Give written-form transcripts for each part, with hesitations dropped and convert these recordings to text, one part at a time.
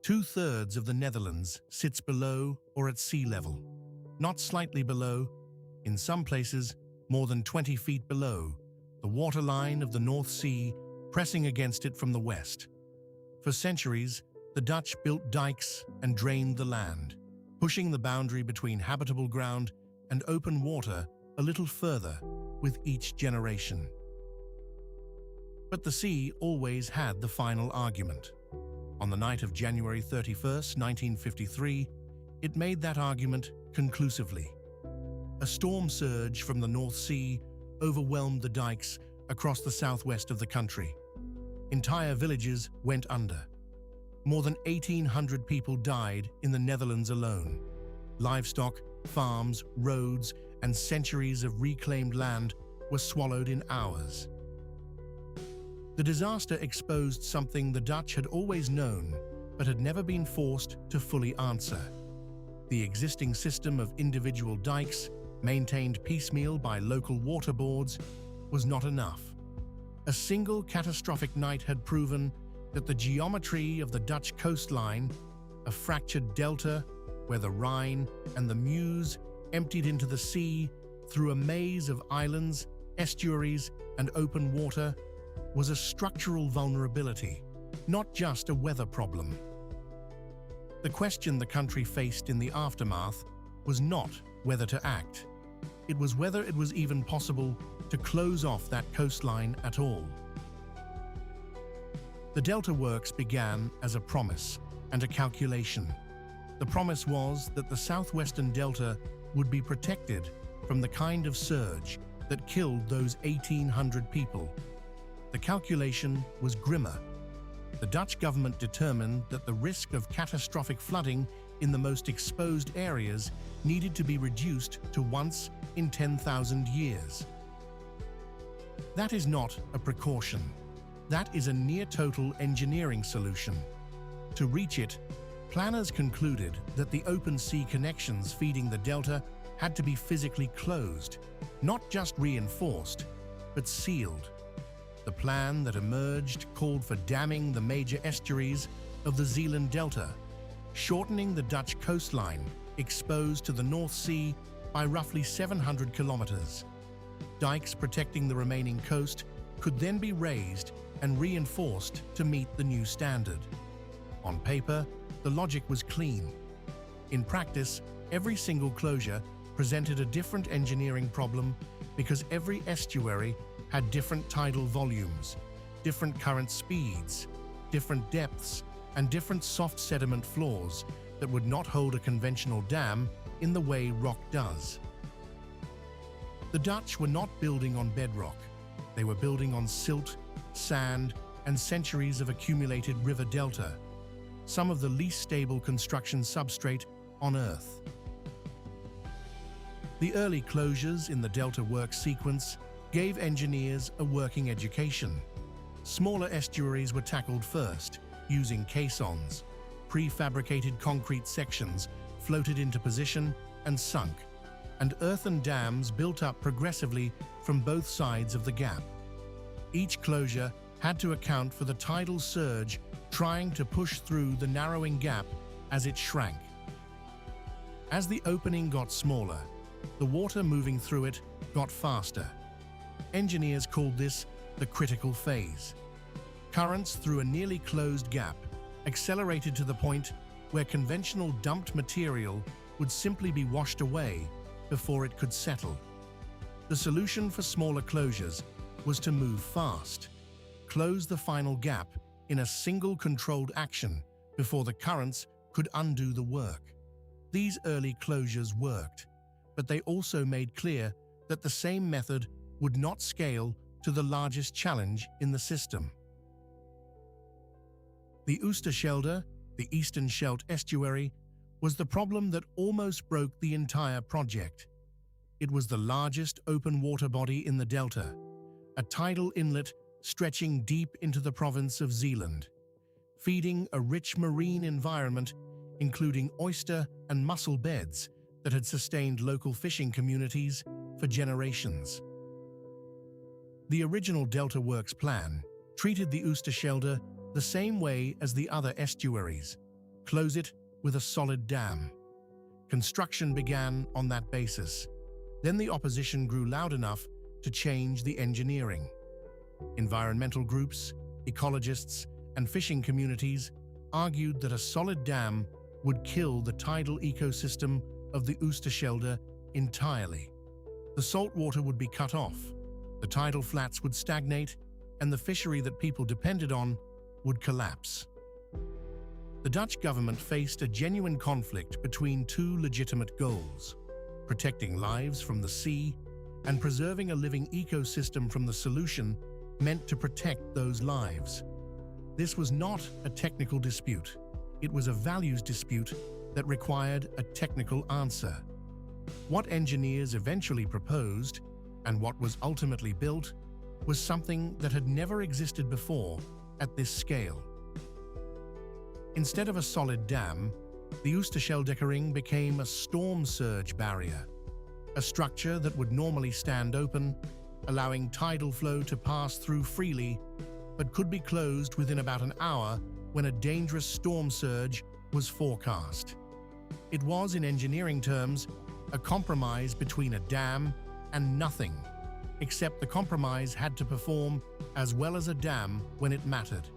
2/3 of the Netherlands sits below or at sea level, not slightly below, in some places more than 20 feet below, the waterline of the North Sea pressing against it from the west. For centuries, the Dutch built dikes and drained the land, pushing the boundary between habitable ground and open water a little further with each generation. But the sea always had the final argument. On the night of January 31st, 1953, it made that argument conclusively. A storm surge from the North Sea overwhelmed the dikes across the southwest of the country. Entire villages went under. More than 1,800 people died in the Netherlands alone. Livestock, farms, roads, and centuries of reclaimed land were swallowed in hours. The disaster exposed something the Dutch had always known, but had never been forced to fully answer. The existing system of individual dikes, maintained piecemeal by local water boards, was not enough. A single catastrophic night had proven that the geometry of the Dutch coastline, a fractured delta where the Rhine and the Meuse emptied into the sea through a maze of islands, estuaries, and open water, was a structural vulnerability, not just a weather problem. The question the country faced in the aftermath was not whether to act. It was whether it was even possible to close off that coastline at all. The Delta Works began as a promise and a calculation. The promise was that the southwestern delta would be protected from the kind of surge that killed those 1,800 people. The calculation was grimmer. The Dutch government determined that the risk of catastrophic flooding in the most exposed areas needed to be reduced to once in 10,000 years. That is not a precaution. That is a near-total engineering solution. To reach it, planners concluded that the open sea connections feeding the delta had to be physically closed, not just reinforced, but sealed. The plan that emerged called for damming the major estuaries of the Zeeland Delta, shortening the Dutch coastline exposed to the North Sea by roughly 700 kilometers. Dikes protecting the remaining coast could then be raised and reinforced to meet the new standard. On paper, the logic was clean. In practice, every single closure presented a different engineering problem because every estuary had different tidal volumes, different current speeds, different depths, and different soft sediment floors that would not hold a conventional dam in the way rock does. The Dutch were not building on bedrock. They were building on silt, sand, and centuries of accumulated river delta, some of the least stable construction substrate on Earth. The early closures in the Delta Works sequence gave engineers a working education. Smaller estuaries were tackled first, using caissons. Prefabricated concrete sections floated into position and sunk, and earthen dams built up progressively from both sides of the gap. Each closure had to account for the tidal surge trying to push through the narrowing gap as it shrank. As the opening got smaller, the water moving through it got faster. Engineers called this the critical phase. Currents through a nearly closed gap accelerated to the point where conventional dumped material would simply be washed away before it could settle. The solution for smaller closures was to move fast, close the final gap in a single controlled action before the currents could undo the work. These early closures worked, but they also made clear that the same method would not scale to the largest challenge in the system. The Oosterschelde, the Eastern Scheldt estuary, was the problem that almost broke the entire project. It was the largest open water body in the delta, a tidal inlet stretching deep into the province of Zeeland, feeding a rich marine environment including oyster and mussel beds that had sustained local fishing communities for generations. The original Delta Works plan treated the Oosterschelde the same way as the other estuaries. close it with a solid dam. Construction began on that basis. Then the opposition grew loud enough to change the engineering. Environmental groups, ecologists, and fishing communities argued that a solid dam would kill the tidal ecosystem of the Oosterschelde entirely. The salt water would be cut off, the tidal flats would stagnate, and the fishery that people depended on would collapse. The Dutch government faced a genuine conflict between two legitimate goals: protecting lives from the sea and preserving a living ecosystem from the solution meant to protect those lives. This was not a technical dispute. It was a values dispute that required a technical answer. What engineers eventually proposed, and what was ultimately built, was something that had never existed before at this scale. Instead of a solid dam, the Oosterscheldekering became a storm surge barrier, a structure that would normally stand open, allowing tidal flow to pass through freely, but could be closed within about an hour when a dangerous storm surge was forecast. It was, in engineering terms, a compromise between a dam and nothing, except the compromise had to perform as well as a dam when it mattered.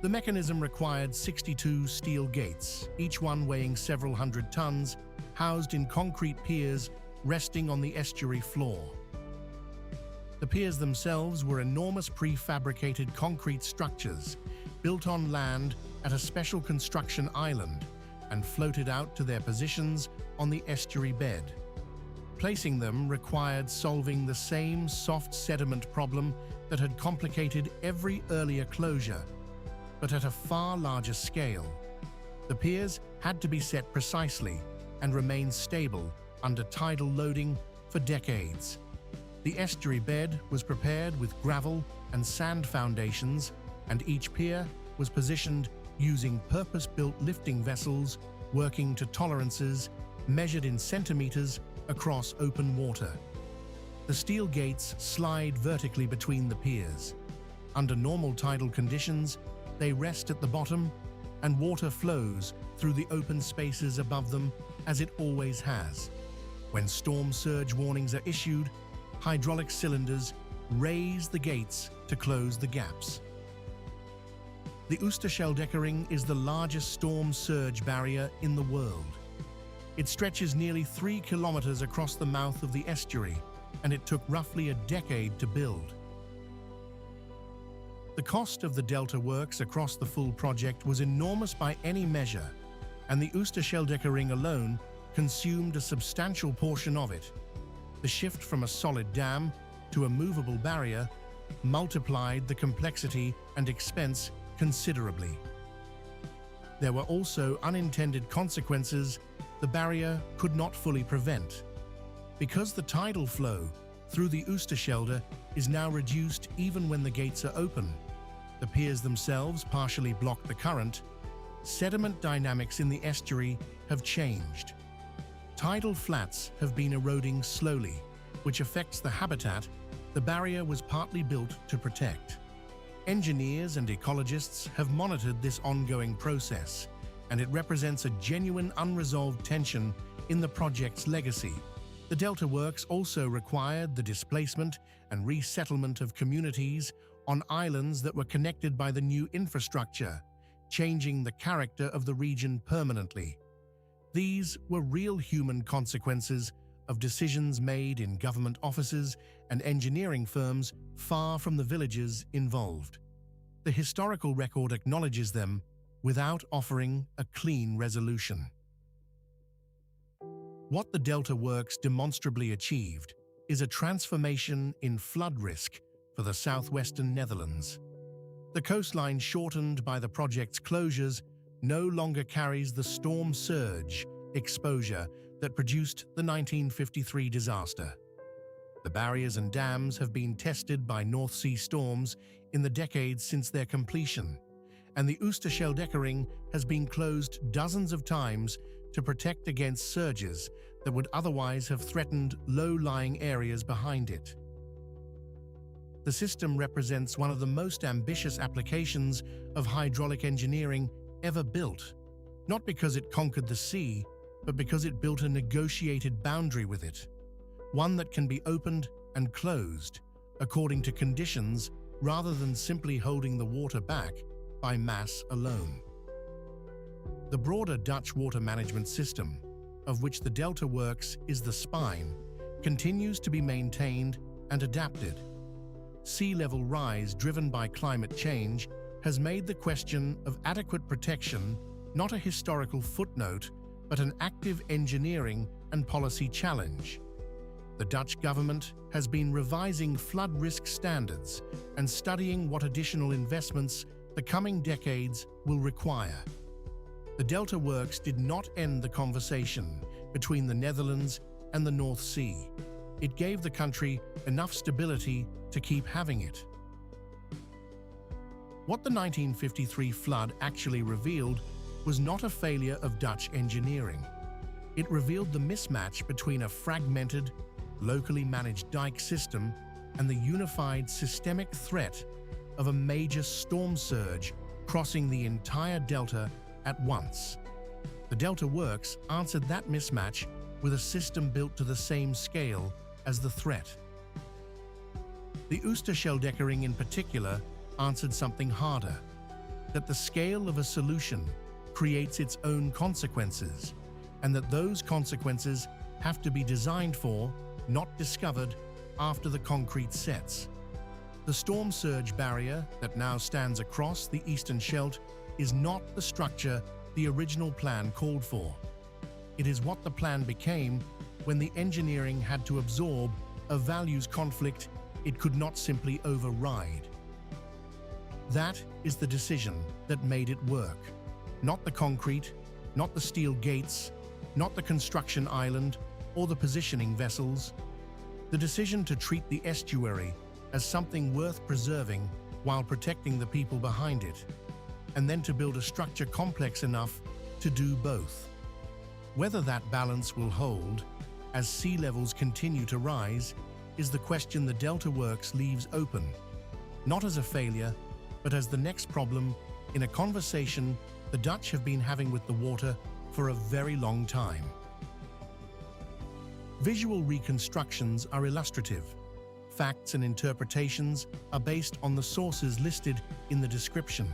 The mechanism required 62 steel gates, each one weighing several hundred tons, housed in concrete piers resting on the estuary floor. The piers themselves were enormous prefabricated concrete structures built on land at a special construction island and floated out to their positions on the estuary bed. Placing them required solving the same soft sediment problem that had complicated every earlier closure, but at a far larger scale. The piers had to be set precisely and remain stable under tidal loading for decades. The estuary bed was prepared with gravel and sand foundations, and each pier was positioned using purpose-built lifting vessels working to tolerances measured in centimeters across open water. The steel gates slide vertically between the piers. Under normal tidal conditions, they rest at the bottom, and water flows through the open spaces above them as it always has. When storm surge warnings are issued, hydraulic cylinders raise the gates to close the gaps. The Oosterscheldekering is the largest storm surge barrier in the world. It stretches nearly 3 kilometers across the mouth of the estuary, and it took roughly a decade to build. The cost of the delta works across the full project was enormous by any measure, and the Oosterscheldekering alone consumed a substantial portion of it. The shift from a solid dam to a movable barrier multiplied the complexity and expense considerably. There were also unintended consequences the barrier could not fully prevent. Because the tidal flow through the Oosterschelde is now reduced even when the gates are open, the piers themselves partially block the current, sediment dynamics in the estuary have changed. Tidal flats have been eroding slowly, which affects the habitat the barrier was partly built to protect. Engineers and ecologists have monitored this ongoing process, and it represents a genuine unresolved tension in the project's legacy. The Delta Works also required the displacement and resettlement of communities on islands that were connected by the new infrastructure, changing the character of the region permanently. These were real human consequences of decisions made in government offices and engineering firms far from the villages involved. The historical record acknowledges them without offering a clean resolution. What the Delta Works demonstrably achieved is a transformation in flood risk for the southwestern Netherlands. The coastline shortened by the project's closures no longer carries the storm surge exposure that produced the 1953 disaster. The barriers and dams have been tested by North Sea storms in the decades since their completion, and the Oosterscheldekering has been closed dozens of times to protect against surges that would otherwise have threatened low-lying areas behind it. The system represents one of the most ambitious applications of hydraulic engineering ever built, not because it conquered the sea, but because it built a negotiated boundary with it, one that can be opened and closed according to conditions rather than simply holding the water back by mass alone. The broader Dutch water management system, of which the Delta Works is the spine, continues to be maintained and adapted. Sea level rise driven by climate change has made the question of adequate protection not a historical footnote, but an active engineering and policy challenge. The Dutch government has been revising flood risk standards and studying what additional investments the coming decades will require. The Delta Works did not end the conversation between the Netherlands and the North Sea. It gave the country enough stability to keep having it. What the 1953 flood actually revealed was not a failure of Dutch engineering. It revealed the mismatch between a fragmented, locally managed dike system and the unified systemic threat of a major storm surge crossing the entire delta at once. The Delta Works answered that mismatch with a system built to the same scale as the threat. The Oosterscheldekering in particular answered something harder, that the scale of a solution creates its own consequences, and that those consequences have to be designed for, not discovered, after the concrete sets. The storm surge barrier that now stands across the Eastern Scheldt is not the structure the original plan called for. It is what the plan became when the engineering had to absorb a values conflict it could not simply override. That is the decision that made it work. Not the concrete, not the steel gates, not the construction island or the positioning vessels. The decision to treat the estuary as something worth preserving while protecting the people behind it, and then to build a structure complex enough to do both. Whether that balance will hold as sea levels continue to rise is the question the Delta Works leaves open, not as a failure, but as the next problem in a conversation the Dutch have been having with the water for a very long time. Visual reconstructions are illustrative. Facts and interpretations are based on the sources listed in the description.